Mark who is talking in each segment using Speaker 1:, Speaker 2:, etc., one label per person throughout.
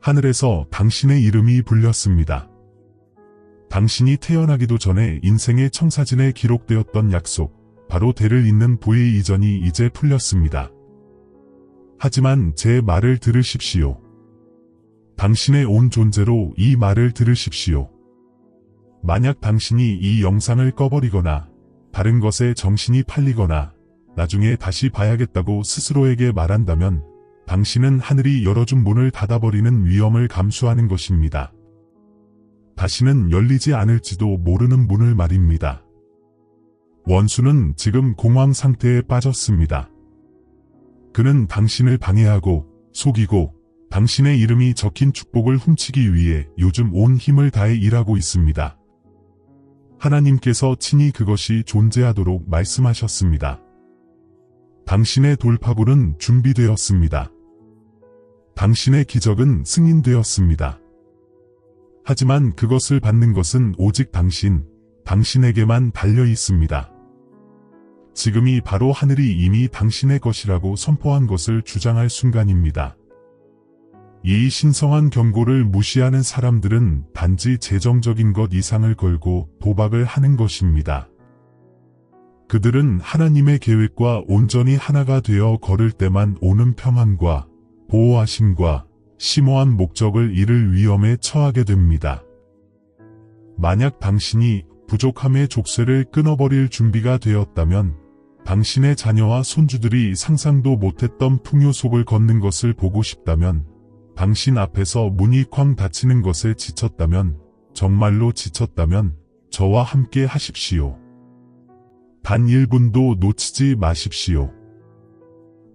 Speaker 1: 하늘에서 당신의 이름이 불렸습니다. 당신이 태어나기도 전에 인생의 청사진에 기록되었던 약속, 바로 대를 잇는 부의 이전이 이제 풀렸습니다. 하지만 제 말을 들으십시오. 당신의 온 존재로 이 말을 들으십시오. 만약 당신이 이 영상을 꺼버리거나 다른 것에 정신이 팔리거나 나중에 다시 봐야겠다고 스스로에게 말한다면 당신은 하늘이 열어준 문을 닫아버리는 위험을 감수하는 것입니다. 다시는 열리지 않을지도 모르는 문을 말입니다. 원수는 지금 공황 상태에 빠졌습니다. 그는 당신을 방해하고 속이고 당신의 이름이 적힌 축복을 훔치기 위해 요즘 온 힘을 다해 일하고 있습니다. 하나님께서 친히 그것이 존재하도록 말씀하셨습니다. 당신의 돌파구는 준비되었습니다. 당신의 기적은 승인되었습니다. 하지만 그것을 받는 것은 오직 당신에게만 달려 있습니다. 지금이 바로 하늘이 이미 당신의 것이라고 선포한 것을 주장할 순간입니다. 이 신성한 경고를 무시하는 사람들은 단지 재정적인 것 이상을 걸고 도박을 하는 것입니다. 그들은 하나님의 계획과 온전히 하나가 되어 걸을 때만 오는 평안과 보호하심과 심오한 목적을 잃을 위험에 처하게 됩니다. 만약 당신이 부족함의 족쇄를 끊어버릴 준비가 되었다면 당신의 자녀와 손주들이 상상도 못했던 풍요 속을 걷는 것을 보고 싶다면 당신 앞에서 문이 쾅 닫히는 것에 지쳤다면 정말로 지쳤다면 저와 함께 하십시오. 단 1분도 놓치지 마십시오.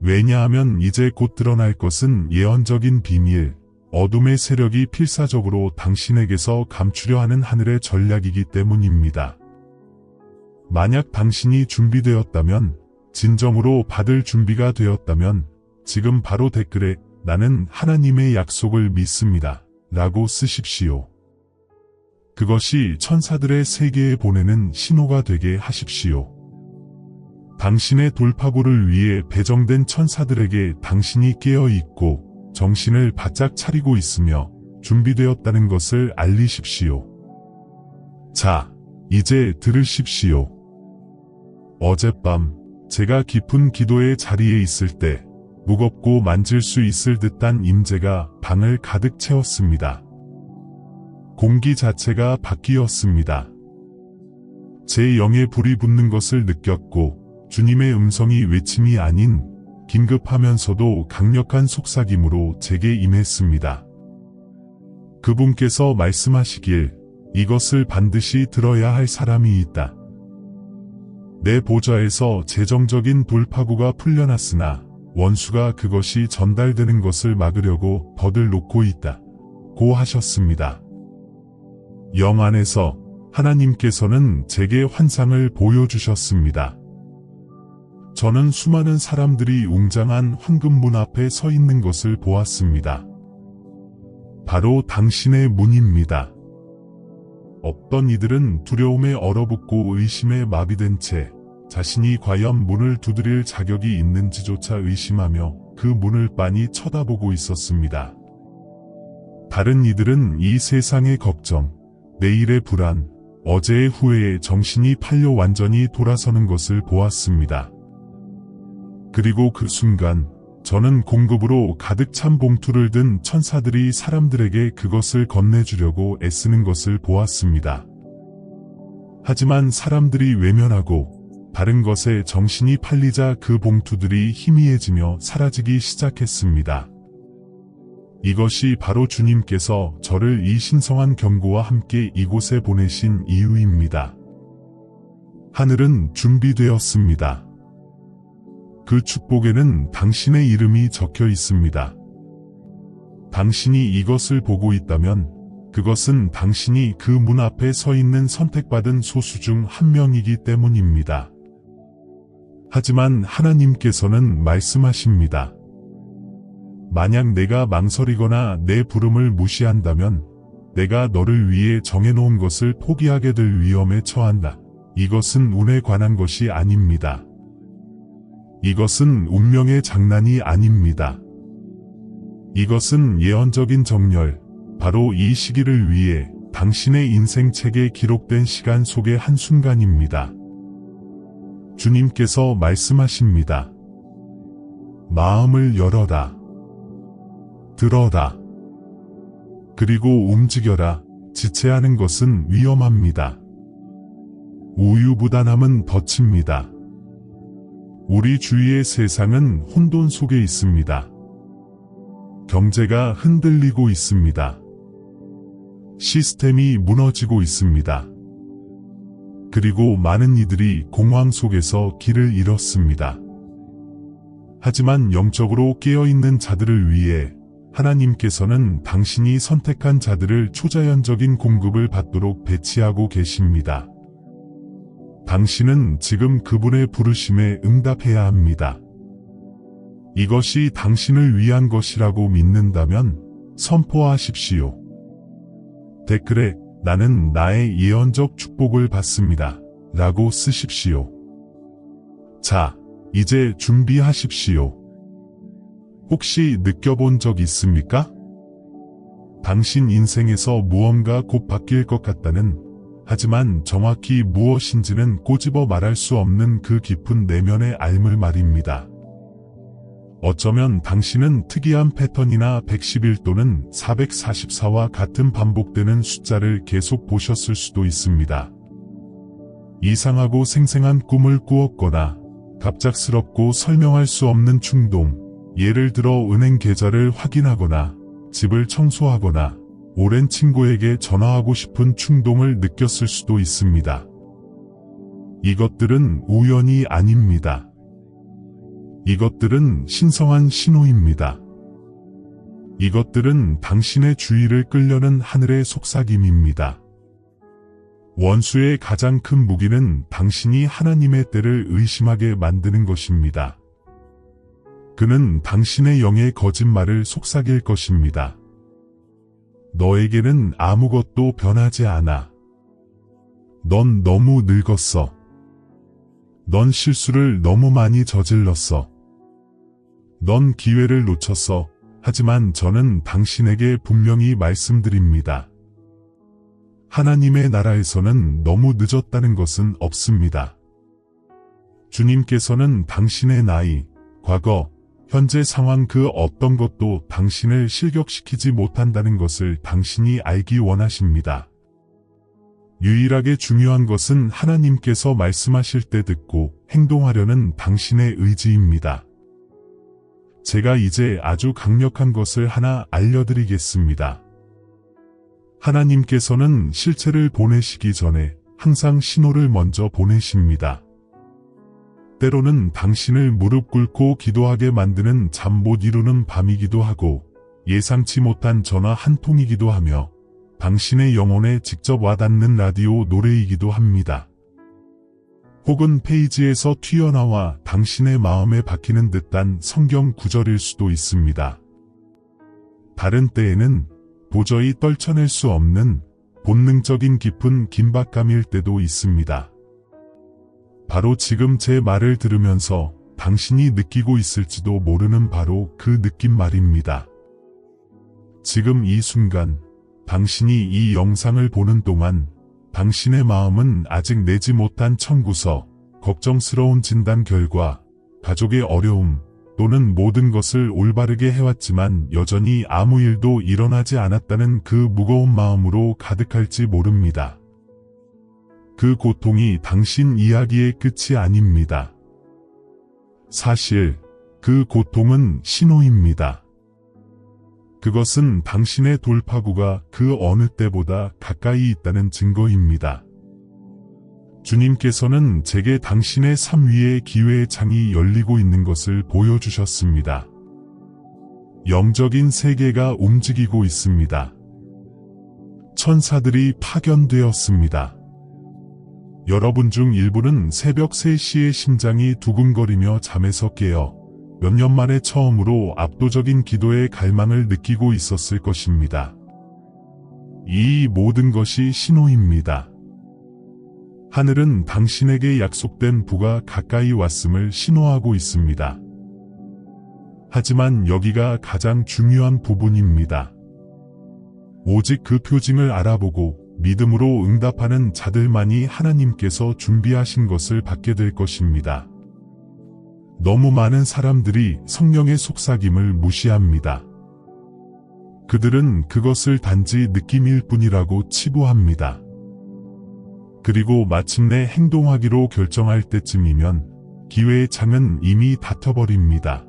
Speaker 1: 왜냐하면 이제 곧 드러날 것은 예언적인 비밀, 어둠의 세력이 필사적으로 당신에게서 감추려 하는 하늘의 전략이기 때문입니다. 만약 당신이 준비되었다면, 진정으로 받을 준비가 되었다면, 지금 바로 댓글에 나는 하나님의 약속을 믿습니다. 라고 쓰십시오. 그것이 천사들의 세계에 보내는 신호가 되게 하십시오. 당신의 돌파구를 위해 배정된 천사들에게 당신이 깨어있고 정신을 바짝 차리고 있으며 준비되었다는 것을 알리십시오. 자, 이제 들으십시오. 어젯밤 제가 깊은 기도의 자리에 있을 때 무겁고 만질 수 있을 듯한 임재가 방을 가득 채웠습니다. 공기 자체가 바뀌었습니다. 제 영에 불이 붙는 것을 느꼈고 주님의 음성이 외침이 아닌 긴급하면서도 강력한 속삭임으로 제게 임했습니다. 그분께서 말씀하시길 이것을 반드시 들어야 할 사람이 있다. 내 보좌에서 재정적인 돌파구가 풀려났으나 원수가 그것이 전달되는 것을 막으려고 덫을 놓고 있다. 고 하셨습니다. 영 안에서 하나님께서는 제게 환상을 보여주셨습니다. 저는 수많은 사람들이 웅장한 황금문 앞에 서 있는 것을 보았습니다. 바로 당신의 문입니다. 없던 이들은 두려움에 얼어붙고 의심에 마비된 채 자신이 과연 문을 두드릴 자격이 있는지조차 의심하며 그 문을 빤히 쳐다보고 있었습니다. 다른 이들은 이 세상의 걱정, 내일의 불안, 어제의 후회에 정신이 팔려 완전히 돌아서는 것을 보았습니다. 그리고 그 순간 저는 공급으로 가득 찬 봉투를 든 천사들이 사람들에게 그것을 건네주려고 애쓰는 것을 보았습니다. 하지만 사람들이 외면하고 다른 것에 정신이 팔리자 그 봉투들이 희미해지며 사라지기 시작했습니다. 이것이 바로 주님께서 저를 이 신성한 경고와 함께 이곳에 보내신 이유입니다. 하늘은 준비되었습니다. 그 축복에는 당신의 이름이 적혀 있습니다. 당신이 이것을 보고 있다면 그것은 당신이 그 문 앞에 서 있는 선택받은 소수 중 한 명이기 때문입니다. 하지만 하나님께서는 말씀하십니다. 만약 내가 망설이거나 내 부름을 무시한다면 내가 너를 위해 정해놓은 것을 포기하게 될 위험에 처한다. 이것은 운에 관한 것이 아닙니다. 이것은 운명의 장난이 아닙니다. 이것은 예언적인 정렬, 바로 이 시기를 위해 당신의 인생책에 기록된 시간 속의 한순간입니다. 주님께서 말씀하십니다. 마음을 열어라. 들어라. 그리고 움직여라. 지체하는 것은 위험합니다. 우유부단함은 덫입니다. 우리 주위의 세상은 혼돈 속에 있습니다. 경제가 흔들리고 있습니다. 시스템이 무너지고 있습니다. 그리고 많은 이들이 공황 속에서 길을 잃었습니다. 하지만 영적으로 깨어있는 자들을 위해 하나님께서는 당신이 선택한 자들을 초자연적인 공급을 받도록 배치하고 계십니다. 당신은 지금 그분의 부르심에 응답해야 합니다. 이것이 당신을 위한 것이라고 믿는다면 선포하십시오. 댓글에 나는 나의 예언적 축복을 받습니다. 라고 쓰십시오. 자, 이제 준비하십시오. 혹시 느껴본 적 있습니까? 당신 인생에서 무언가 곧 바뀔 것 같다는, 하지만 정확히 무엇인지는 꼬집어 말할 수 없는 그 깊은 내면의 알물 말입니다. 어쩌면 당신은 특이한 패턴이나 111 또는 444와 같은 반복되는 숫자를 계속 보셨을 수도 있습니다. 이상하고 생생한 꿈을 꾸었거나 갑작스럽고 설명할 수 없는 충동, 예를 들어 은행 계좌를 확인하거나 집을 청소하거나 오랜 친구에게 전화하고 싶은 충동을 느꼈을 수도 있습니다. 이것들은 우연이 아닙니다. 이것들은 신성한 신호입니다. 이것들은 당신의 주의를 끌려는 하늘의 속삭임입니다. 원수의 가장 큰 무기는 당신이 하나님의 때를 의심하게 만드는 것입니다. 그는 당신의 영의 거짓말을 속삭일 것입니다. 너에게는 아무것도 변하지 않아. 넌 너무 늙었어. 넌 실수를 너무 많이 저질렀어. 넌 기회를 놓쳤어. 하지만 저는 당신에게 분명히 말씀드립니다. 하나님의 나라에서는 너무 늦었다는 것은 없습니다. 주님께서는 당신의 나이, 과거, 현재 상황 그 어떤 것도 당신을 실격시키지 못한다는 것을 당신이 알기 원하십니다. 유일하게 중요한 것은 하나님께서 말씀하실 때 듣고 행동하려는 당신의 의지입니다. 제가 이제 아주 강력한 것을 하나 알려드리겠습니다. 하나님께서는 실체를 보내시기 전에 항상 신호를 먼저 보내십니다. 때로는 당신을 무릎 꿇고 기도하게 만드는 잠 못 이루는 밤이기도 하고 예상치 못한 전화 한 통이기도 하며 당신의 영혼에 직접 와닿는 라디오 노래이기도 합니다. 혹은 페이지에서 튀어나와 당신의 마음에 박히는 듯한 성경 구절일 수도 있습니다. 다른 때에는 도저히 떨쳐낼 수 없는 본능적인 깊은 긴박감일 때도 있습니다. 바로 지금 제 말을 들으면서 당신이 느끼고 있을지도 모르는 바로 그 느낌 말입니다. 지금 이 순간, 당신이 이 영상을 보는 동안 당신의 마음은 아직 내지 못한 청구서, 걱정스러운 진단 결과, 가족의 어려움, 또는 모든 것을 올바르게 해왔지만 여전히 아무 일도 일어나지 않았다는 그 무거운 마음으로 가득할지 모릅니다. 그 고통이 당신 이야기의 끝이 아닙니다. 사실, 그 고통은 신호입니다. 그것은 당신의 돌파구가 그 어느 때보다 가까이 있다는 증거입니다. 주님께서는 제게 당신의 삶 위에 기회의 창이 열리고 있는 것을 보여주셨습니다. 영적인 세계가 움직이고 있습니다. 천사들이 파견되었습니다. 여러분 중 일부는 새벽 3시에 심장이 두근거리며 잠에서 깨어 몇 년 만에 처음으로 압도적인 기도의 갈망을 느끼고 있었을 것입니다. 이 모든 것이 신호입니다. 하늘은 당신에게 약속된 부가 가까이 왔음을 신호하고 있습니다. 하지만 여기가 가장 중요한 부분입니다. 오직 그 표징을 알아보고 믿음으로 응답하는 자들만이 하나님께서 준비하신 것을 받게 될 것입니다. 너무 많은 사람들이 성령의 속삭임을 무시합니다. 그들은 그것을 단지 느낌일 뿐이라고 치부합니다. 그리고 마침내 행동하기로 결정할 때쯤이면 기회의 창은 이미 닫혀버립니다.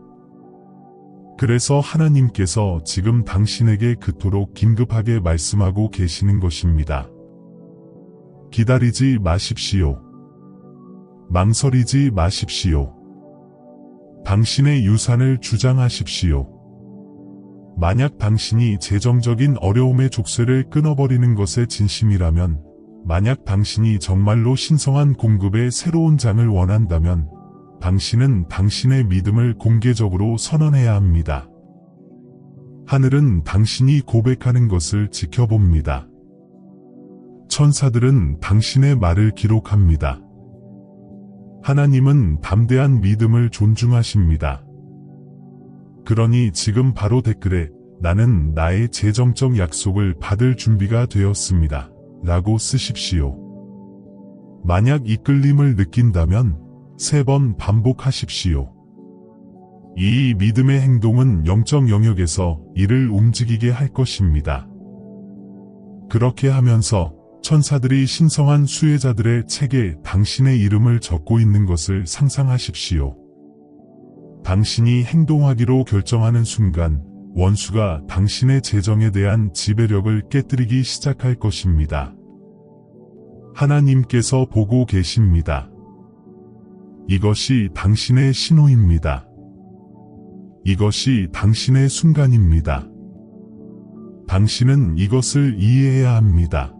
Speaker 1: 그래서 하나님께서 지금 당신에게 그토록 긴급하게 말씀하고 계시는 것입니다. 기다리지 마십시오. 망설이지 마십시오. 당신의 유산을 주장하십시오. 만약 당신이 재정적인 어려움의 족쇄를 끊어버리는 것에 진심이라면, 만약 당신이 정말로 신성한 공급의 새로운 장을 원한다면, 당신은 당신의 믿음을 공개적으로 선언해야 합니다. 하늘은 당신이 고백하는 것을 지켜봅니다. 천사들은 당신의 말을 기록합니다. 하나님은 담대한 믿음을 존중하십니다. 그러니 지금 바로 댓글에 나는 나의 재정적 약속을 받을 준비가 되었습니다. 라고 쓰십시오. 만약 이끌림을 느낀다면 3번 반복하십시오. 이 믿음의 행동은 영적 영역에서 이를 움직이게 할 것입니다. 그렇게 하면서 천사들이 신성한 수혜자들의 책에 당신의 이름을 적고 있는 것을 상상하십시오. 당신이 행동하기로 결정하는 순간 원수가 당신의 재정에 대한 지배력을 깨뜨리기 시작할 것입니다. 하나님께서 보고 계십니다. 이것이 당신의 신호입니다. 이것이 당신의 순간입니다. 당신은 이것을 이해해야 합니다.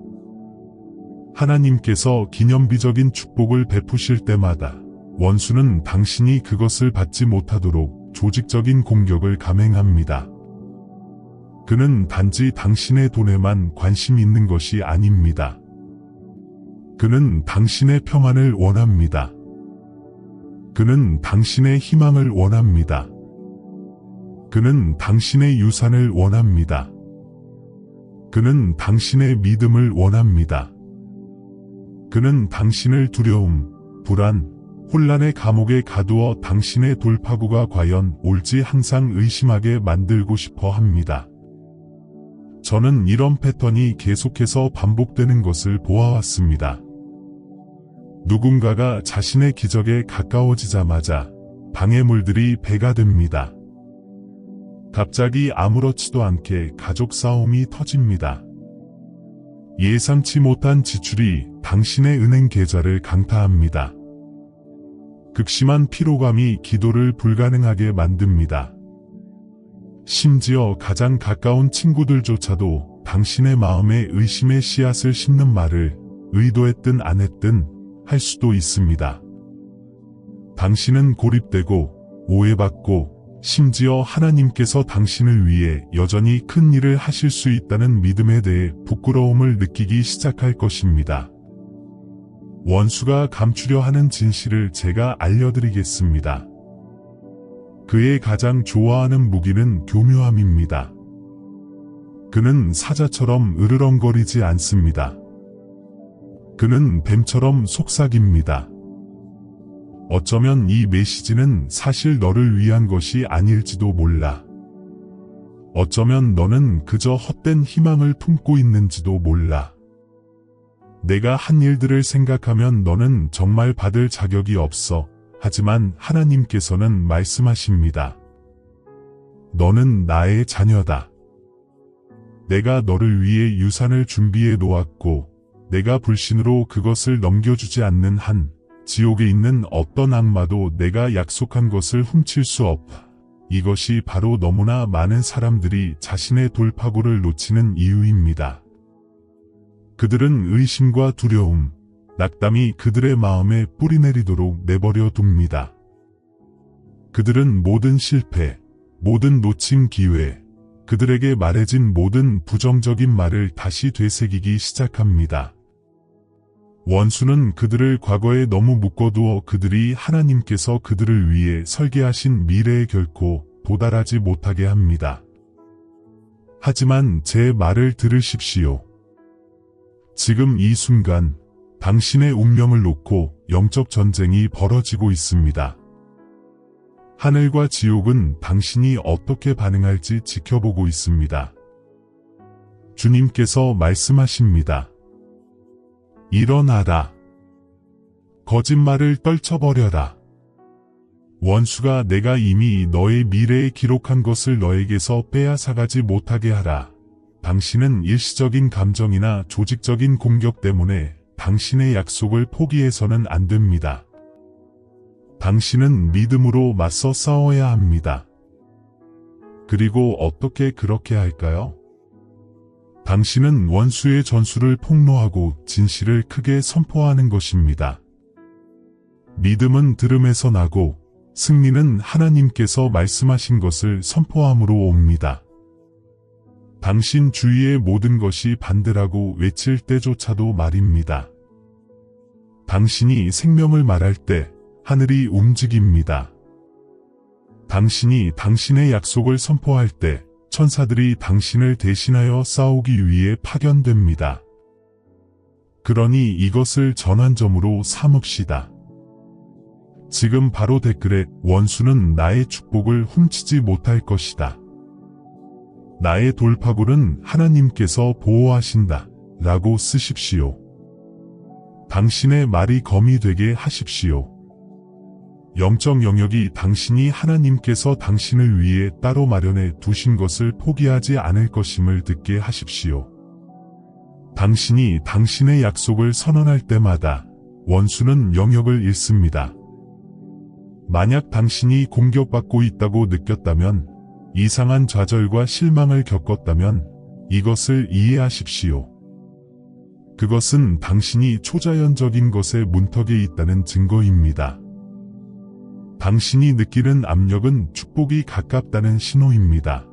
Speaker 1: 하나님께서 기념비적인 축복을 베푸실 때마다 원수는 당신이 그것을 받지 못하도록 조직적인 공격을 감행합니다. 그는 단지 당신의 돈에만 관심 있는 것이 아닙니다. 그는 당신의 평안을 원합니다. 그는 당신의 희망을 원합니다. 그는 당신의 유산을 원합니다. 그는 당신의 믿음을 원합니다. 그는 당신을 두려움, 불안, 혼란의 감옥에 가두어 당신의 돌파구가 과연 옳지 항상 의심하게 만들고 싶어 합니다. 저는 이런 패턴이 계속해서 반복되는 것을 보아왔습니다. 누군가가 자신의 기적에 가까워지자마자 방해물들이 배가 됩니다. 갑자기 아무렇지도 않게 가족 싸움이 터집니다. 예상치 못한 지출이 당신의 은행 계좌를 강타합니다. 극심한 피로감이 기도를 불가능하게 만듭니다. 심지어 가장 가까운 친구들조차도 당신의 마음에 의심의 씨앗을 심는 말을 의도했든 안 했든 할 수도 있습니다. 당신은 고립되고 오해받고 심지어 하나님께서 당신을 위해 여전히 큰 일을 하실 수 있다는 믿음에 대해 부끄러움을 느끼기 시작할 것입니다. 원수가 감추려 하는 진실을 제가 알려드리겠습니다. 그의 가장 좋아하는 무기는 교묘함입니다. 그는 사자처럼 으르렁거리지 않습니다. 그는 뱀처럼 속삭입니다. 어쩌면 이 메시지는 사실 너를 위한 것이 아닐지도 몰라. 어쩌면 너는 그저 헛된 희망을 품고 있는지도 몰라. 내가 한 일들을 생각하면 너는 정말 받을 자격이 없어. 하지만 하나님께서는 말씀하십니다. 너는 나의 자녀다. 내가 너를 위해 유산을 준비해 놓았고 내가 불신으로 그것을 넘겨주지 않는 한 지옥에 있는 어떤 악마도 내가 약속한 것을 훔칠 수 없다. 이것이 바로 너무나 많은 사람들이 자신의 돌파구를 놓치는 이유입니다. 그들은 의심과 두려움, 낙담이 그들의 마음에 뿌리내리도록 내버려 둡니다. 그들은 모든 실패, 모든 놓친 기회, 그들에게 말해진 모든 부정적인 말을 다시 되새기기 시작합니다. 원수는 그들을 과거에 너무 묶어두어 그들이 하나님께서 그들을 위해 설계하신 미래에 결코 도달하지 못하게 합니다. 하지만 제 말을 들으십시오. 지금 이 순간 당신의 운명을 놓고 영적 전쟁이 벌어지고 있습니다. 하늘과 지옥은 당신이 어떻게 반응할지 지켜보고 있습니다. 주님께서 말씀하십니다. 일어나라. 거짓말을 떨쳐버려라. 원수가 내가 이미 너의 미래에 기록한 것을 너에게서 빼앗아가지 못하게 하라. 당신은 일시적인 감정이나 조직적인 공격 때문에 당신의 약속을 포기해서는 안 됩니다. 당신은 믿음으로 맞서 싸워야 합니다. 그리고 어떻게 그렇게 할까요? 당신은 원수의 전술을 폭로하고 진실을 크게 선포하는 것입니다. 믿음은 들음에서 나고 승리는 하나님께서 말씀하신 것을 선포함으로 옵니다. 당신 주위의 모든 것이 반대라고 외칠 때조차도 말입니다. 당신이 생명을 말할 때 하늘이 움직입니다. 당신이 당신의 약속을 선포할 때 천사들이 당신을 대신하여 싸우기 위해 파견됩니다. 그러니 이것을 전환점으로 삼읍시다. 지금 바로 댓글에 원수는 나의 축복을 훔치지 못할 것이다. 나의 돌파구는 하나님께서 보호하신다. 라고 쓰십시오. 당신의 말이 검이 되게 하십시오. 영적 영역이 당신이 하나님께서 당신을 위해 따로 마련해 두신 것을 포기하지 않을 것임을 듣게 하십시오. 당신이 당신의 약속을 선언할 때마다 원수는 영역을 잃습니다. 만약 당신이 공격받고 있다고 느꼈다면, 이상한 좌절과 실망을 겪었다면 이것을 이해하십시오. 그것은 당신이 초자연적인 것의 문턱에 있다는 증거입니다. 당신이 느끼는 압력은 축복이 가깝다는 신호입니다.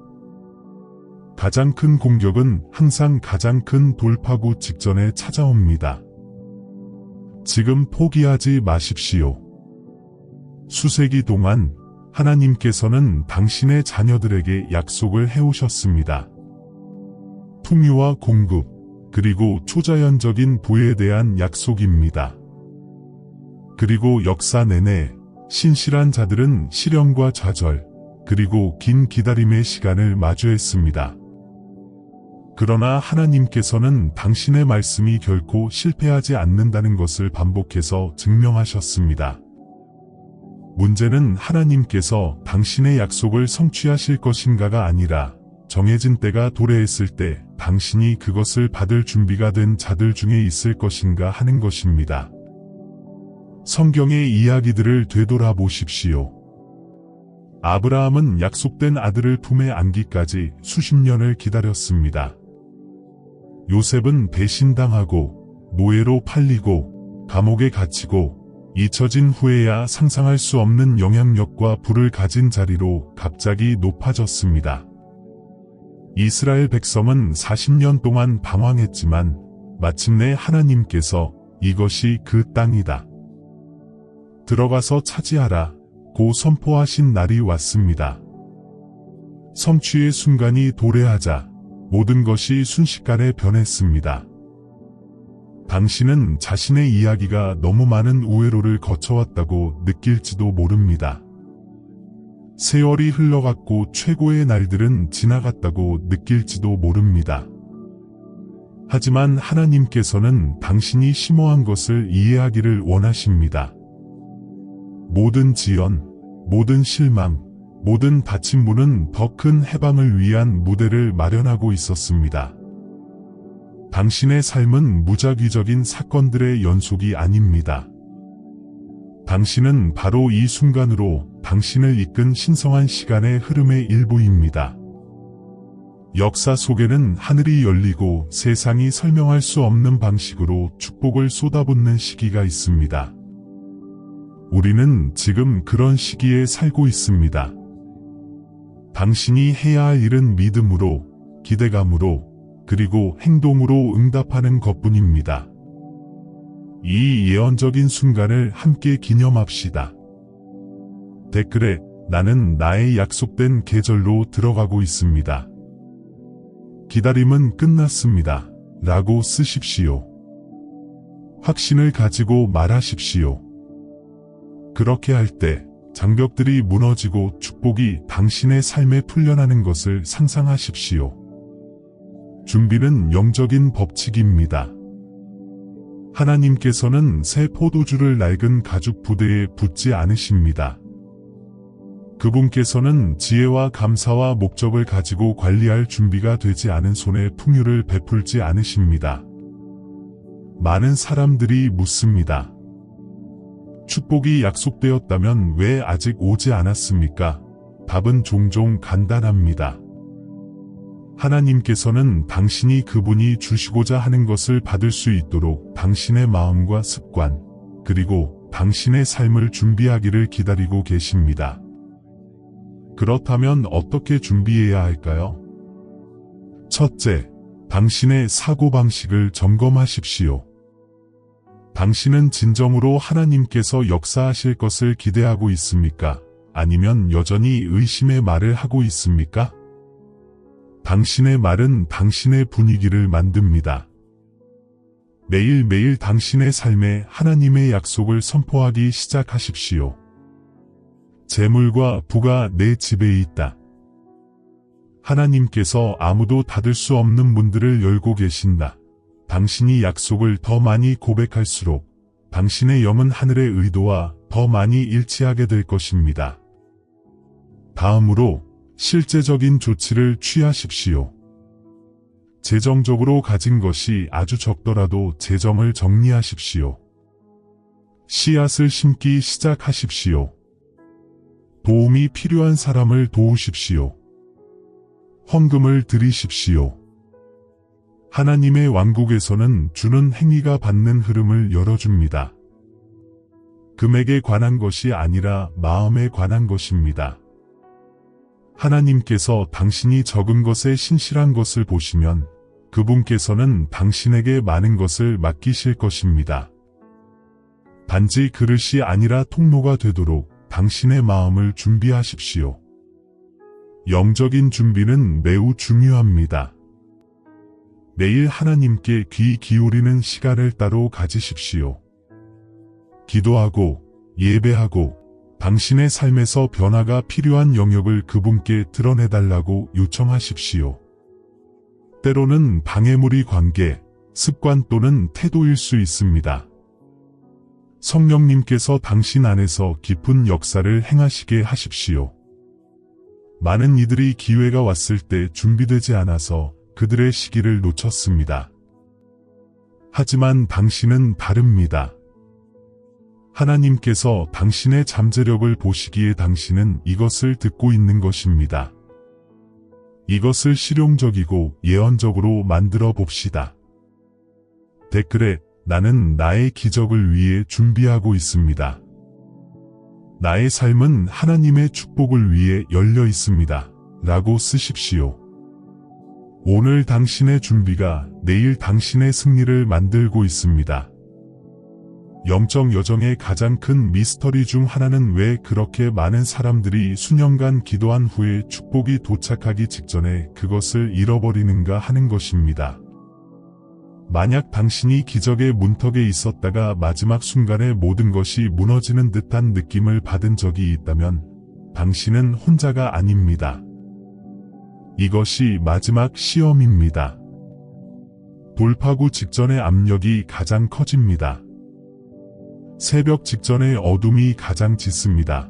Speaker 1: 가장 큰 공격은 항상 가장 큰 돌파구 직전에 찾아옵니다. 지금 포기하지 마십시오. 수세기 동안 하나님께서는 당신의 자녀들에게 약속을 해오셨습니다. 풍요와 공급, 그리고 초자연적인 부에 대한 약속입니다. 그리고 역사 내내 신실한 자들은 시련과 좌절, 그리고 긴 기다림의 시간을 마주했습니다. 그러나 하나님께서는 당신의 말씀이 결코 실패하지 않는다는 것을 반복해서 증명하셨습니다. 문제는 하나님께서 당신의 약속을 성취하실 것인가가 아니라 정해진 때가 도래했을 때 당신이 그것을 받을 준비가 된 자들 중에 있을 것인가 하는 것입니다. 성경의 이야기들을 되돌아보십시오. 아브라함은 약속된 아들을 품에 안기까지 수십 년을 기다렸습니다. 요셉은 배신당하고 노예로 팔리고 감옥에 갇히고 잊혀진 후에야 상상할 수 없는 영향력과 부를 가진 자리로 갑자기 높아졌습니다. 이스라엘 백성은 40년 동안 방황했지만 마침내 하나님께서 이것이 그 땅이다. 들어가서 차지하라 고 선포하신 날이 왔습니다. 성취의 순간이 도래하자 모든 것이 순식간에 변했습니다. 당신은 자신의 이야기가 너무 많은 우회로를 거쳐왔다고 느낄지도 모릅니다. 세월이 흘러갔고 최고의 날들은 지나갔다고 느낄지도 모릅니다. 하지만 하나님께서는 당신이 심오한 것을 이해하기를 원하십니다. 모든 지연, 모든 실망, 모든 닫힌 문은 더 큰 해방을 위한 무대를 마련하고 있었습니다. 당신의 삶은 무작위적인 사건들의 연속이 아닙니다. 당신은 바로 이 순간으로 당신을 이끈 신성한 시간의 흐름의 일부입니다. 역사 속에는 하늘이 열리고 세상이 설명할 수 없는 방식으로 축복을 쏟아붓는 시기가 있습니다. 우리는 지금 그런 시기에 살고 있습니다. 당신이 해야 할 일은 믿음으로, 기대감으로, 그리고 행동으로 응답하는 것뿐입니다. 이 예언적인 순간을 함께 기념합시다. 댓글에 나는 나의 약속된 계절로 들어가고 있습니다. 기다림은 끝났습니다. 라고 쓰십시오. 확신을 가지고 말하십시오. 그렇게 할 때 장벽들이 무너지고 축복이 당신의 삶에 풀려나는 것을 상상하십시오. 준비는 영적인 법칙입니다. 하나님께서는 새 포도주를 낡은 가죽 부대에 붓지 않으십니다. 그분께서는 지혜와 감사와 목적을 가지고 관리할 준비가 되지 않은 손에 풍요를 베풀지 않으십니다. 많은 사람들이 묻습니다. 축복이 약속되었다면 왜 아직 오지 않았습니까? 답은 종종 간단합니다. 하나님께서는 당신이 그분이 주시고자 하는 것을 받을 수 있도록 당신의 마음과 습관, 그리고 당신의 삶을 준비하기를 기다리고 계십니다. 그렇다면 어떻게 준비해야 할까요? 첫째, 당신의 사고방식을 점검하십시오. 당신은 진정으로 하나님께서 역사하실 것을 기대하고 있습니까? 아니면 여전히 의심의 말을 하고 있습니까? 당신의 말은 당신의 분위기를 만듭니다. 매일매일 당신의 삶에 하나님의 약속을 선포하기 시작하십시오. 재물과 부가 내 집에 있다. 하나님께서 아무도 닫을 수 없는 문들을 열고 계신다. 당신이 약속을 더 많이 고백할수록 당신의 영은 하늘의 의도와 더 많이 일치하게 될 것입니다. 다음으로 실제적인 조치를 취하십시오. 재정적으로 가진 것이 아주 적더라도 재정을 정리하십시오. 씨앗을 심기 시작하십시오. 도움이 필요한 사람을 도우십시오. 헌금을 드리십시오. 하나님의 왕국에서는 주는 행위가 받는 흐름을 열어줍니다. 금액에 관한 것이 아니라 마음에 관한 것입니다. 하나님께서 당신이 적은 것에 신실한 것을 보시면 그분께서는 당신에게 많은 것을 맡기실 것입니다. 단지 그릇이 아니라 통로가 되도록 당신의 마음을 준비하십시오. 영적인 준비는 매우 중요합니다. 매일 하나님께 귀 기울이는 시간을 따로 가지십시오. 기도하고 예배하고 당신의 삶에서 변화가 필요한 영역을 그분께 드러내달라고 요청하십시오. 때로는 방해물이 관계, 습관 또는 태도일 수 있습니다. 성령님께서 당신 안에서 깊은 역사를 행하시게 하십시오. 많은 이들이 기회가 왔을 때 준비되지 않아서 그들의 시기를 놓쳤습니다. 하지만 당신은 다릅니다. 하나님께서 당신의 잠재력을 보시기에 당신은 이것을 듣고 있는 것입니다. 이것을 실용적이고 예언적으로 만들어 봅시다. 댓글에 나는 나의 기적을 위해 준비하고 있습니다. 나의 삶은 하나님의 축복을 위해 열려 있습니다. 라고 쓰십시오. 오늘 당신의 준비가 내일 당신의 승리를 만들고 있습니다. 영적 여정의 가장 큰 미스터리 중 하나는 왜 그렇게 많은 사람들이 수년간 기도한 후에 축복이 도착하기 직전에 그것을 잃어버리는가 하는 것입니다. 만약 당신이 기적의 문턱에 있었다가 마지막 순간에 모든 것이 무너지는 듯한 느낌을 받은 적이 있다면 당신은 혼자가 아닙니다. 이것이 마지막 시험입니다. 돌파구 직전의 압력이 가장 커집니다. 새벽 직전의 어둠이 가장 짙습니다.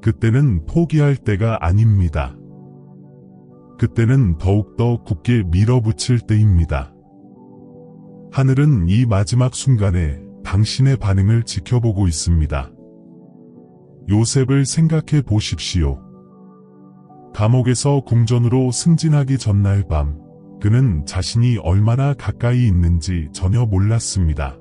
Speaker 1: 그때는 포기할 때가 아닙니다. 그때는 더욱더 굳게 밀어붙일 때입니다. 하늘은 이 마지막 순간에 당신의 반응을 지켜보고 있습니다. 요셉을 생각해 보십시오. 감옥에서 궁전으로 승진하기 전날 밤, 그는 자신이 얼마나 가까이 있는지 전혀 몰랐습니다.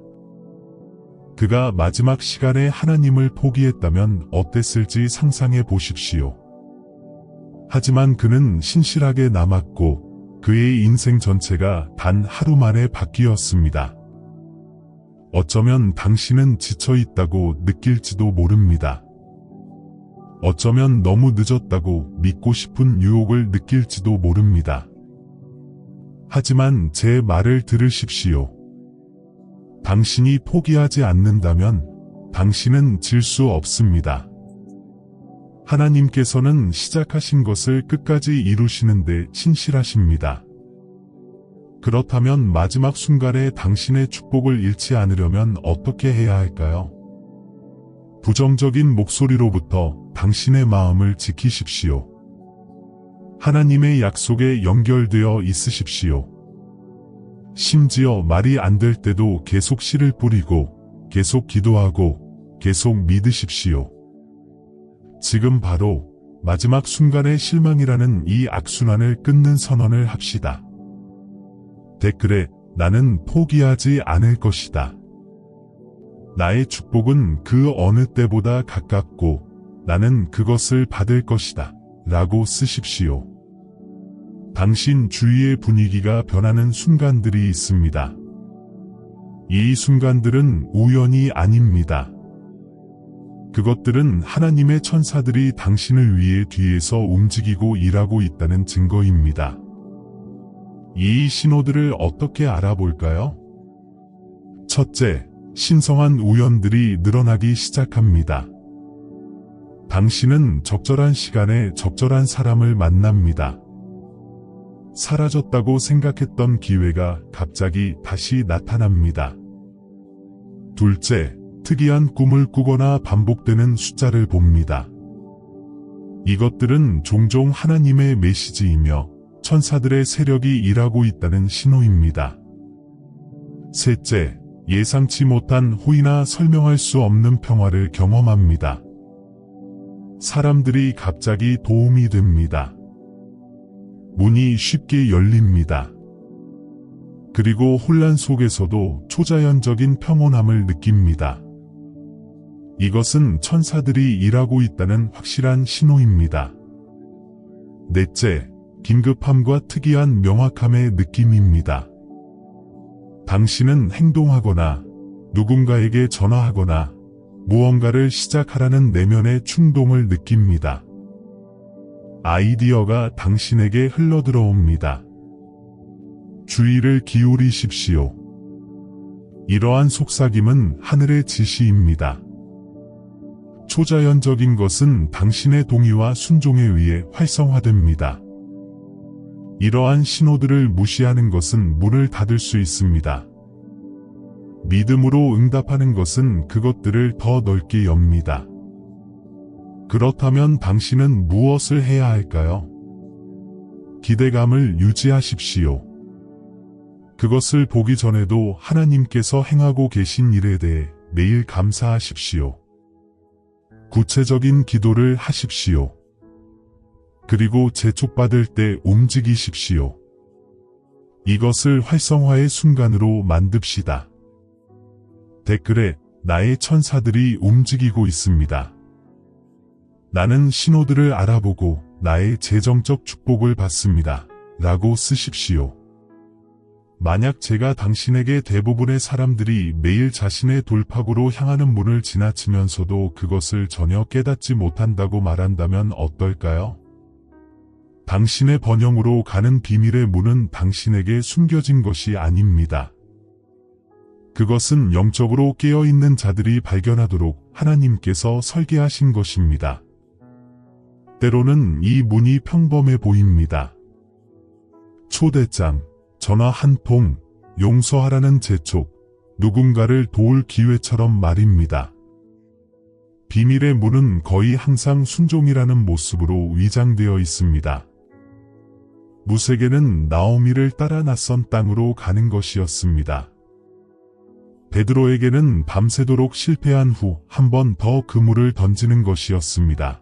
Speaker 1: 그가 마지막 시간에 하나님을 포기했다면 어땠을지 상상해 보십시오. 하지만 그는 신실하게 남았고 그의 인생 전체가 단 하루 만에 바뀌었습니다. 어쩌면 당신은 지쳐 있다고 느낄지도 모릅니다. 어쩌면 너무 늦었다고 믿고 싶은 유혹을 느낄지도 모릅니다. 하지만 제 말을 들으십시오. 당신이 포기하지 않는다면 당신은 질 수 없습니다. 하나님께서는 시작하신 것을 끝까지 이루시는데 신실하십니다. 그렇다면 마지막 순간에 당신의 축복을 잃지 않으려면 어떻게 해야 할까요? 부정적인 목소리로부터 당신의 마음을 지키십시오. 하나님의 약속에 연결되어 있으십시오. 심지어 말이 안 될 때도 계속 씨를 뿌리고, 계속 기도하고, 계속 믿으십시오. 지금 바로 마지막 순간의 실망이라는 이 악순환을 끊는 선언을 합시다. 댓글에 나는 포기하지 않을 것이다. 나의 축복은 그 어느 때보다 가깝고 나는 그것을 받을 것이다. 라고 쓰십시오. 당신 주위의 분위기가 변하는 순간들이 있습니다. 이 순간들은 우연이 아닙니다. 그것들은 하나님의 천사들이 당신을 위해 뒤에서 움직이고 일하고 있다는 증거입니다. 이 신호들을 어떻게 알아볼까요? 첫째, 신성한 우연들이 늘어나기 시작합니다. 당신은 적절한 시간에 적절한 사람을 만납니다. 사라졌다고 생각했던 기회가 갑자기 다시 나타납니다. 둘째, 특이한 꿈을 꾸거나 반복되는 숫자를 봅니다. 이것들은 종종 하나님의 메시지이며 천사들의 세력이 일하고 있다는 신호입니다. 셋째, 예상치 못한 호의나 설명할 수 없는 평화를 경험합니다. 사람들이 갑자기 도움이 됩니다. 문이 쉽게 열립니다. 그리고 혼란 속에서도 초자연적인 평온함을 느낍니다. 이것은 천사들이 일하고 있다는 확실한 신호입니다. 넷째, 긴급함과 특이한 명확함의 느낌입니다. 당신은 행동하거나 누군가에게 전화하거나 무언가를 시작하라는 내면의 충동을 느낍니다. 아이디어가 당신에게 흘러들어옵니다. 주의를 기울이십시오. 이러한 속삭임은 하늘의 지시입니다. 초자연적인 것은 당신의 동의와 순종에 의해 활성화됩니다. 이러한 신호들을 무시하는 것은 문을 닫을 수 있습니다. 믿음으로 응답하는 것은 그것들을 더 넓게 엽니다. 그렇다면 당신은 무엇을 해야 할까요? 기대감을 유지하십시오. 그것을 보기 전에도 하나님께서 행하고 계신 일에 대해 매일 감사하십시오. 구체적인 기도를 하십시오. 그리고 재촉받을 때 움직이십시오. 이것을 활성화의 순간으로 만듭시다. 댓글에 나의 천사들이 움직이고 있습니다. 나는 신호들을 알아보고 나의 재정적 축복을 받습니다. 라고 쓰십시오. 만약 제가 당신에게 대부분의 사람들이 매일 자신의 돌파구로 향하는 문을 지나치면서도 그것을 전혀 깨닫지 못한다고 말한다면 어떨까요? 당신의 번영으로 가는 비밀의 문은 당신에게 숨겨진 것이 아닙니다. 그것은 영적으로 깨어있는 자들이 발견하도록 하나님께서 설계하신 것입니다. 때로는 이 문이 평범해 보입니다. 초대장, 전화 한 통, 용서하라는 재촉, 누군가를 도울 기회처럼 말입니다. 비밀의 문은 거의 항상 순종이라는 모습으로 위장되어 있습니다. 무세게는 나오미를 따라 낯선 땅으로 가는 것이었습니다. 베드로에게는 밤새도록 실패한 후 한 번 더 그물을 던지는 것이었습니다.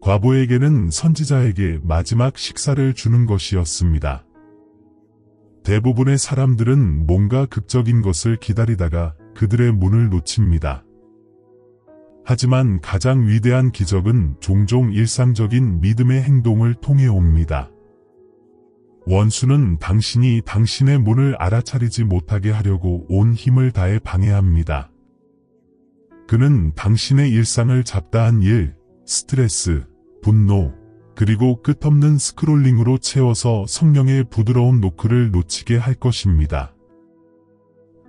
Speaker 1: 과부에게는 선지자에게 마지막 식사를 주는 것이었습니다. 대부분의 사람들은 뭔가 극적인 것을 기다리다가 그들의 문을 놓칩니다. 하지만 가장 위대한 기적은 종종 일상적인 믿음의 행동을 통해 옵니다. 원수는 당신이 당신의 문을 알아차리지 못하게 하려고 온 힘을 다해 방해합니다. 그는 당신의 일상을 잡다한 일, 스트레스, 분노, 그리고 끝없는 스크롤링으로 채워서 성령의 부드러운 노크를 놓치게 할 것입니다.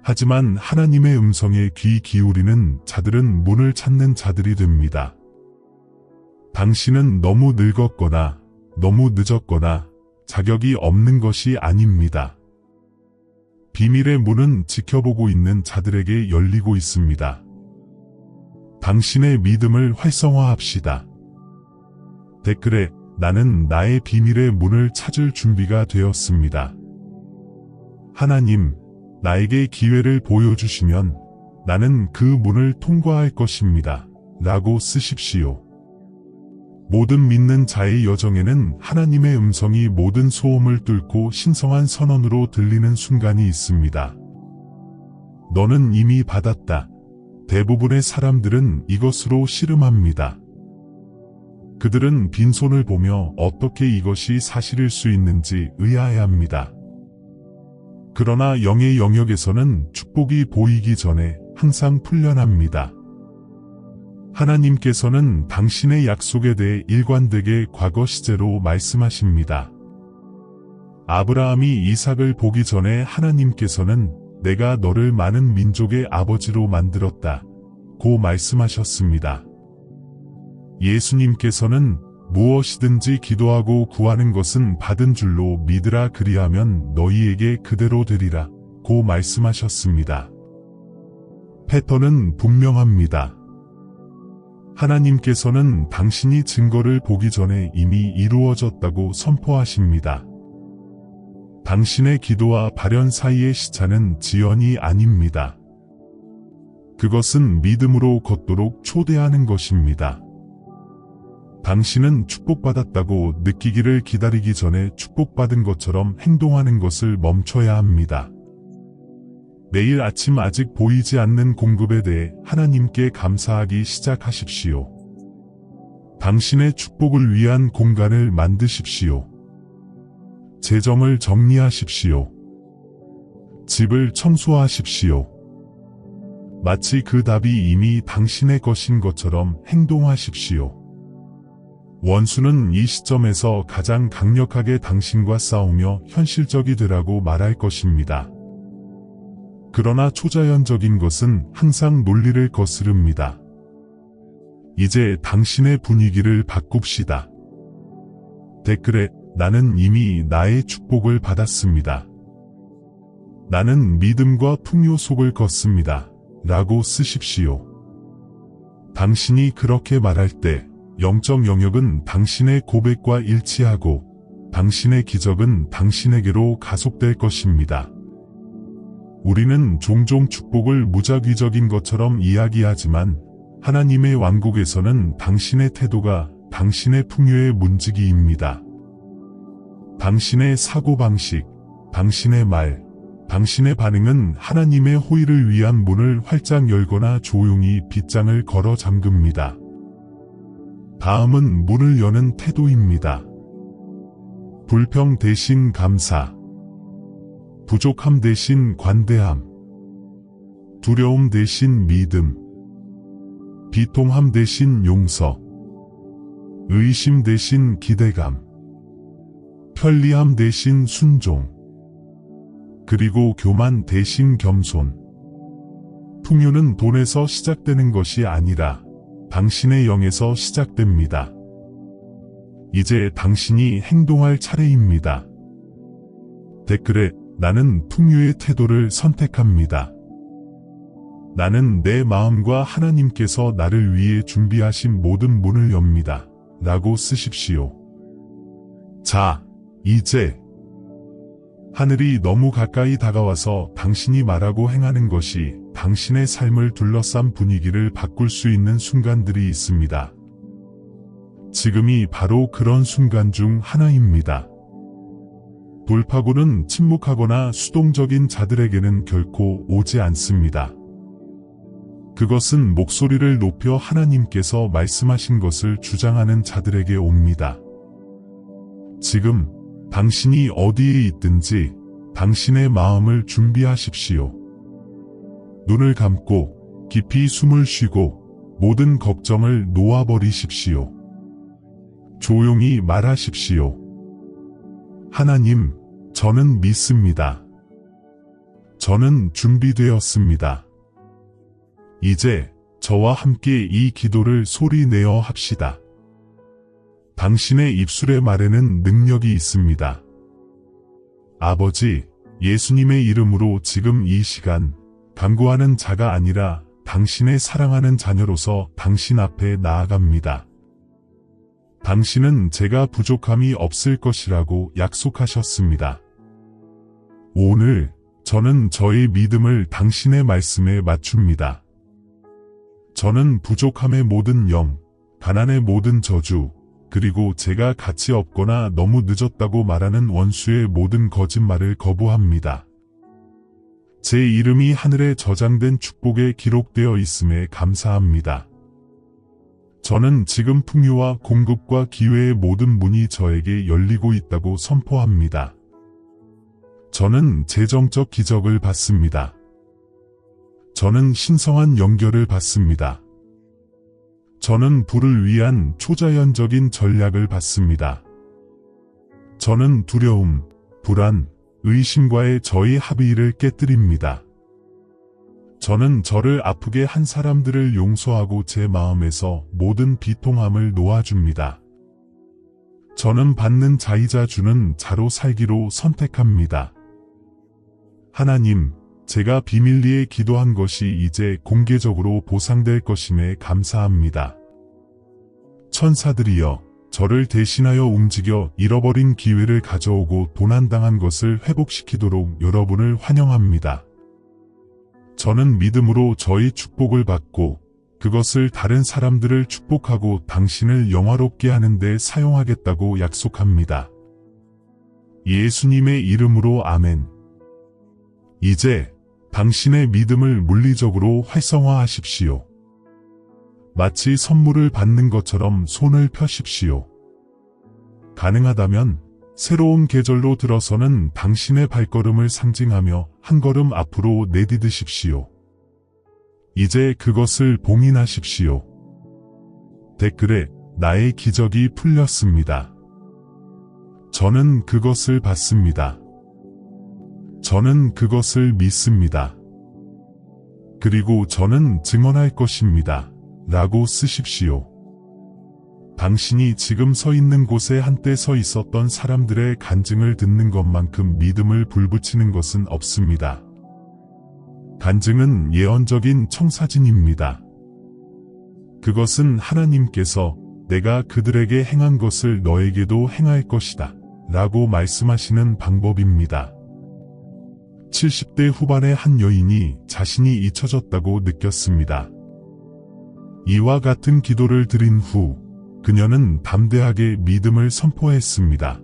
Speaker 1: 하지만 하나님의 음성에 귀 기울이는 자들은 문을 찾는 자들이 됩니다. 당신은 너무 늙었거나 너무 늦었거나 자격이 없는 것이 아닙니다. 비밀의 문은 지켜보고 있는 자들에게 열리고 있습니다. 당신의 믿음을 활성화합시다. 댓글에 나는 나의 비밀의 문을 찾을 준비가 되었습니다. 하나님, 나에게 기회를 보여주시면 나는 그 문을 통과할 것입니다. 라고 쓰십시오. 모든 믿는 자의 여정에는 하나님의 음성이 모든 소음을 뚫고 신성한 선언으로 들리는 순간이 있습니다. 너는 이미 받았다. 대부분의 사람들은 이것으로 씨름합니다. 그들은 빈손을 보며 어떻게 이것이 사실일 수 있는지 의아해합니다. 그러나 영의 영역에서는 축복이 보이기 전에 항상 풀려납니다. 하나님께서는 당신의 약속에 대해 일관되게 과거 시제로 말씀하십니다. 아브라함이 이삭을 보기 전에 하나님께서는 내가 너를 많은 민족의 아버지로 만들었다 고 말씀하셨습니다. 예수님께서는 무엇이든지 기도하고 구하는 것은 받은 줄로 믿으라 그리하면 너희에게 그대로 되리라 고 말씀하셨습니다. 패턴은 분명합니다. 하나님께서는 당신이 증거를 보기 전에 이미 이루어졌다고 선포하십니다. 당신의 기도와 발현 사이의 시차는 지연이 아닙니다. 그것은 믿음으로 걷도록 초대하는 것입니다. 당신은 축복받았다고 느끼기를 기다리기 전에 축복받은 것처럼 행동하는 것을 멈춰야 합니다. 내일 아침 아직 보이지 않는 공급에 대해 하나님께 감사하기 시작하십시오. 당신의 축복을 위한 공간을 만드십시오. 재정을 정리하십시오. 집을 청소하십시오. 마치 그 답이 이미 당신의 것인 것처럼 행동하십시오. 원수는 이 시점에서 가장 강력하게 당신과 싸우며 현실적이 되라고 말할 것입니다. 그러나 초자연적인 것은 항상 논리를 거스릅니다. 이제 당신의 분위기를 바꿉시다. 댓글에 나는 이미 나의 축복을 받았습니다. 나는 믿음과 풍요 속을 걷습니다. 라고 쓰십시오. 당신이 그렇게 말할 때 영적 영역은 당신의 고백과 일치하고 당신의 기적은 당신에게로 가속될 것입니다. 우리는 종종 축복을 무작위적인 것처럼 이야기하지만 하나님의 왕국에서는 당신의 태도가 당신의 풍요의 문지기입니다. 당신의 사고방식, 당신의 말, 당신의 반응은 하나님의 호의를 위한 문을 활짝 열거나 조용히 빗장을 걸어 잠깁니다. 다음은 문을 여는 태도입니다. 불평 대신 감사, 부족함 대신 관대함, 두려움 대신 믿음, 비통함 대신 용서, 의심 대신 기대감, 편리함 대신 순종, 그리고 교만 대신 겸손. 풍요는 돈에서 시작되는 것이 아니라 당신의 영에서 시작됩니다. 이제 당신이 행동할 차례입니다. 댓글에 나는 풍요의 태도를 선택합니다. 나는 내 마음과 하나님께서 나를 위해 준비하신 모든 문을 엽니다. 라고 쓰십시오. 자, 이제 하늘이 너무 가까이 다가와서 당신이 말하고 행하는 것이 당신의 삶을 둘러싼 분위기를 바꿀 수 있는 순간들이 있습니다. 지금이 바로 그런 순간 중 하나입니다. 돌파구는 침묵하거나 수동적인 자들에게는 결코 오지 않습니다. 그것은 목소리를 높여 하나님께서 말씀하신 것을 주장하는 자들에게 옵니다. 지금 당신이 어디에 있든지 당신의 마음을 준비하십시오. 눈을 감고 깊이 숨을 쉬고 모든 걱정을 놓아버리십시오. 조용히 말하십시오. 하나님, 저는 믿습니다. 저는 준비되었습니다. 이제 저와 함께 이 기도를 소리내어 합시다. 당신의 입술의 말에는 능력이 있습니다. 아버지, 예수님의 이름으로 지금 이 시간 간구하는 자가 아니라 당신의 사랑하는 자녀로서 당신 앞에 나아갑니다. 당신은 제가 부족함이 없을 것이라고 약속하셨습니다. 오늘 저는 저의 믿음을 당신의 말씀에 맞춥니다. 저는 부족함의 모든 영, 가난의 모든 저주, 그리고 제가 가치 없거나 너무 늦었다고 말하는 원수의 모든 거짓말을 거부합니다. 제 이름이 하늘에 저장된 축복에 기록되어 있음에 감사합니다. 저는 지금 풍요와 공급과 기회의 모든 문이 저에게 열리고 있다고 선포합니다. 저는 재정적 기적을 받습니다. 저는 신성한 연결을 받습니다. 저는 부를 위한 초자연적인 전략을 받습니다. 저는 두려움, 불안, 의심과의 저의 합의를 깨뜨립니다. 저는 저를 아프게 한 사람들을 용서하고 제 마음에서 모든 비통함을 놓아줍니다. 저는 받는 자이자 주는 자로 살기로 선택합니다. 하나님, 제가 비밀리에 기도한 것이 이제 공개적으로 보상될 것임에 감사합니다. 천사들이여, 저를 대신하여 움직여 잃어버린 기회를 가져오고 도난당한 것을 회복시키도록 여러분을 환영합니다. 저는 믿음으로 저의 축복을 받고 그것을 다른 사람들을 축복하고 당신을 영화롭게 하는 데 사용하겠다고 약속합니다. 예수님의 이름으로 아멘. 이제 당신의 믿음을 물리적으로 활성화하십시오. 마치 선물을 받는 것처럼 손을 펴십시오. 가능하다면 새로운 계절로 들어서는 당신의 발걸음을 상징하며 한 걸음 앞으로 내디디십시오. 이제 그것을 봉인하십시오. 댓글에 나의 기적이 풀렸습니다. 저는 그것을 받습니다. 저는 그것을 믿습니다. 그리고 저는 증언할 것입니다. 라고 쓰십시오. 당신이 지금 서 있는 곳에 한때 서 있었던 사람들의 간증을 듣는 것만큼 믿음을 불붙이는 것은 없습니다. 간증은 예언적인 청사진입니다. 그것은 하나님께서 내가 그들에게 행한 것을 너에게도 행할 것이다. 라고 말씀하시는 방법입니다. 70대 후반의 한 여인이 자신이 잊혀졌다고 느꼈습니다. 이와 같은 기도를 드린 후 그녀는 담대하게 믿음을 선포했습니다.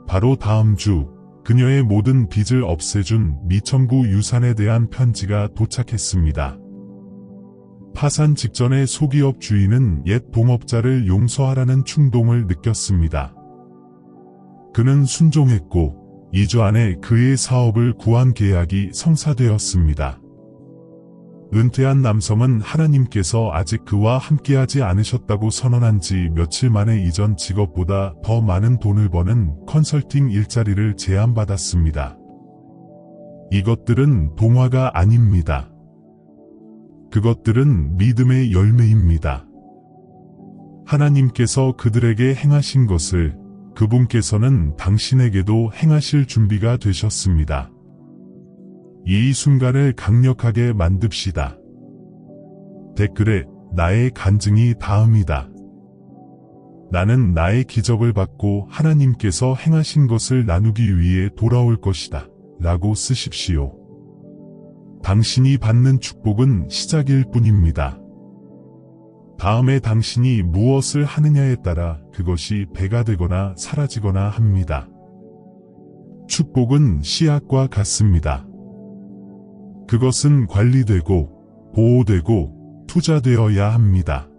Speaker 1: 바로 다음 주 그녀의 모든 빚을 없애준 미천구 유산에 대한 편지가 도착했습니다. 파산 직전의 소기업 주인은 옛 동업자를 용서하라는 충동을 느꼈습니다. 그는 순종했고 2주 안에 그의 사업을 구한 계약이 성사되었습니다. 은퇴한 남성은 하나님께서 아직 그와 함께하지 않으셨다고 선언한 지 며칠 만에 이전 직업보다 더 많은 돈을 버는 컨설팅 일자리를 제안받았습니다. 이것들은 동화가 아닙니다. 그것들은 믿음의 열매입니다. 하나님께서 그들에게 행하신 것을 그분께서는 당신에게도 행하실 준비가 되셨습니다. 이 순간을 강력하게 만듭시다. 댓글에 나의 간증이 다음이다. 나는 나의 기적을 받고 하나님께서 행하신 것을 나누기 위해 돌아올 것이다. 라고 쓰십시오. 당신이 받는 축복은 시작일 뿐입니다. 다음에 당신이 무엇을 하느냐에 따라 그것이 배가 되거나 사라지거나 합니다. 축복은 씨앗과 같습니다. 그것은 관리되고 보호되고 투자되어야 합니다.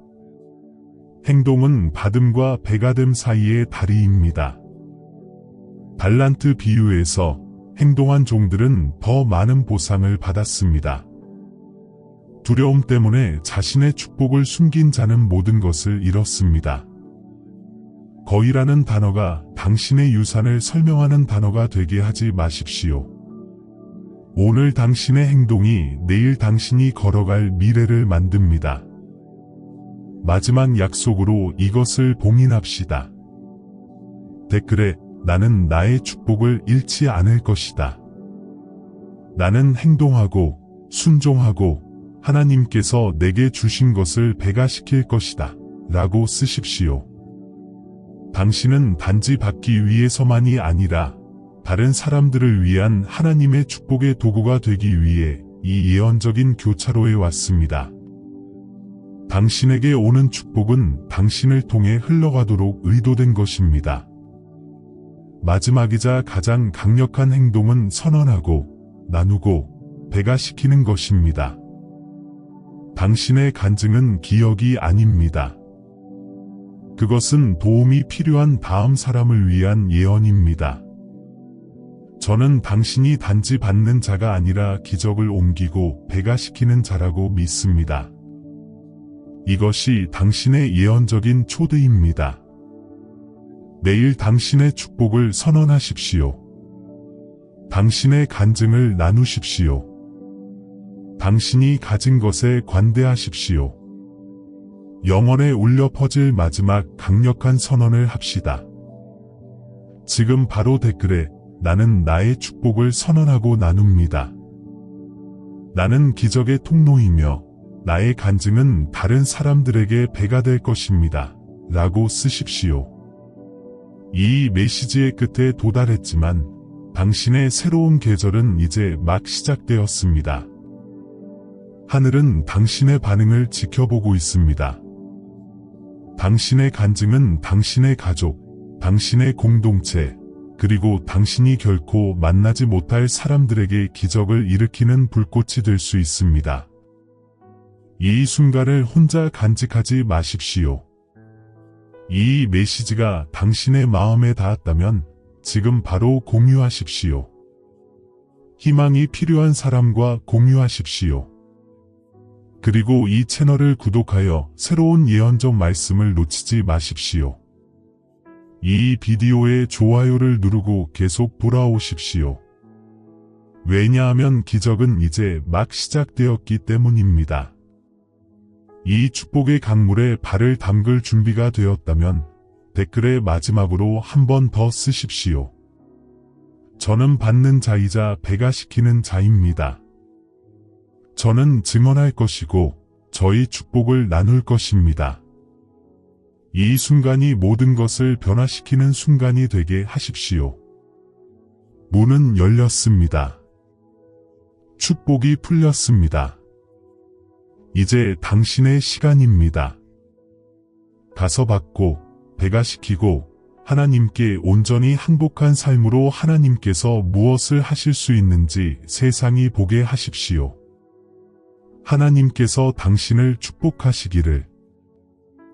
Speaker 1: 행동은 받음과 배가 됨 사이의 다리입니다. 달란트 비유에서 행동한 종들은 더 많은 보상을 받았습니다. 두려움 때문에 자신의 축복을 숨긴 자는 모든 것을 잃었습니다. 거의라는 단어가 당신의 유산을 설명하는 단어가 되게 하지 마십시오. 오늘 당신의 행동이 내일 당신이 걸어갈 미래를 만듭니다. 마지막 약속으로 이것을 봉인합시다. 댓글에 나는 나의 축복을 잃지 않을 것이다. 나는 행동하고 순종하고 하나님께서 내게 주신 것을 배가시킬 것이다. 라고 쓰십시오. 당신은 단지 받기 위해서만이 아니라 다른 사람들을 위한 하나님의 축복의 도구가 되기 위해 이 예언적인 교차로에 왔습니다. 당신에게 오는 축복은 당신을 통해 흘러가도록 의도된 것입니다. 마지막이자 가장 강력한 행동은 선언하고 나누고 배가시키는 것입니다. 당신의 간증은 기억이 아닙니다. 그것은 도움이 필요한 다음 사람을 위한 예언입니다. 저는 당신이 단지 받는 자가 아니라 기적을 옮기고 배가시키는 자라고 믿습니다. 이것이 당신의 예언적인 초대입니다. 매일 당신의 축복을 선언하십시오. 당신의 간증을 나누십시오. 당신이 가진 것에 관대하십시오. 영원에 울려 퍼질 마지막 강력한 선언을 합시다. 지금 바로 댓글에 나는 나의 축복을 선언하고 나눕니다. 나는 기적의 통로이며 나의 간증은 다른 사람들에게 배가 될 것입니다. 라고 쓰십시오. 이 메시지의 끝에 도달했지만 당신의 새로운 계절은 이제 막 시작되었습니다. 하늘은 당신의 반응을 지켜보고 있습니다. 당신의 간증은 당신의 가족, 당신의 공동체, 그리고 당신이 결코 만나지 못할 사람들에게 기적을 일으키는 불꽃이 될 수 있습니다. 이 순간을 혼자 간직하지 마십시오. 이 메시지가 당신의 마음에 닿았다면 지금 바로 공유하십시오. 희망이 필요한 사람과 공유하십시오. 그리고 이 채널을 구독하여 새로운 예언적 말씀을 놓치지 마십시오. 이 비디오에 좋아요를 누르고 계속 돌아오십시오. 왜냐하면 기적은 이제 막 시작되었기 때문입니다. 이 축복의 강물에 발을 담글 준비가 되었다면 댓글에 마지막으로 한 번 더 쓰십시오. 저는 받는 자이자 배가시키는 자입니다. 저는 증언할 것이고 저희 축복을 나눌 것입니다. 이 순간이 모든 것을 변화시키는 순간이 되게 하십시오. 문은 열렸습니다. 축복이 풀렸습니다. 이제 당신의 시간입니다. 가서 받고 배가시키고 하나님께 온전히 항복한 삶으로 하나님께서 무엇을 하실 수 있는지 세상이 보게 하십시오. 하나님께서 당신을 축복하시기를.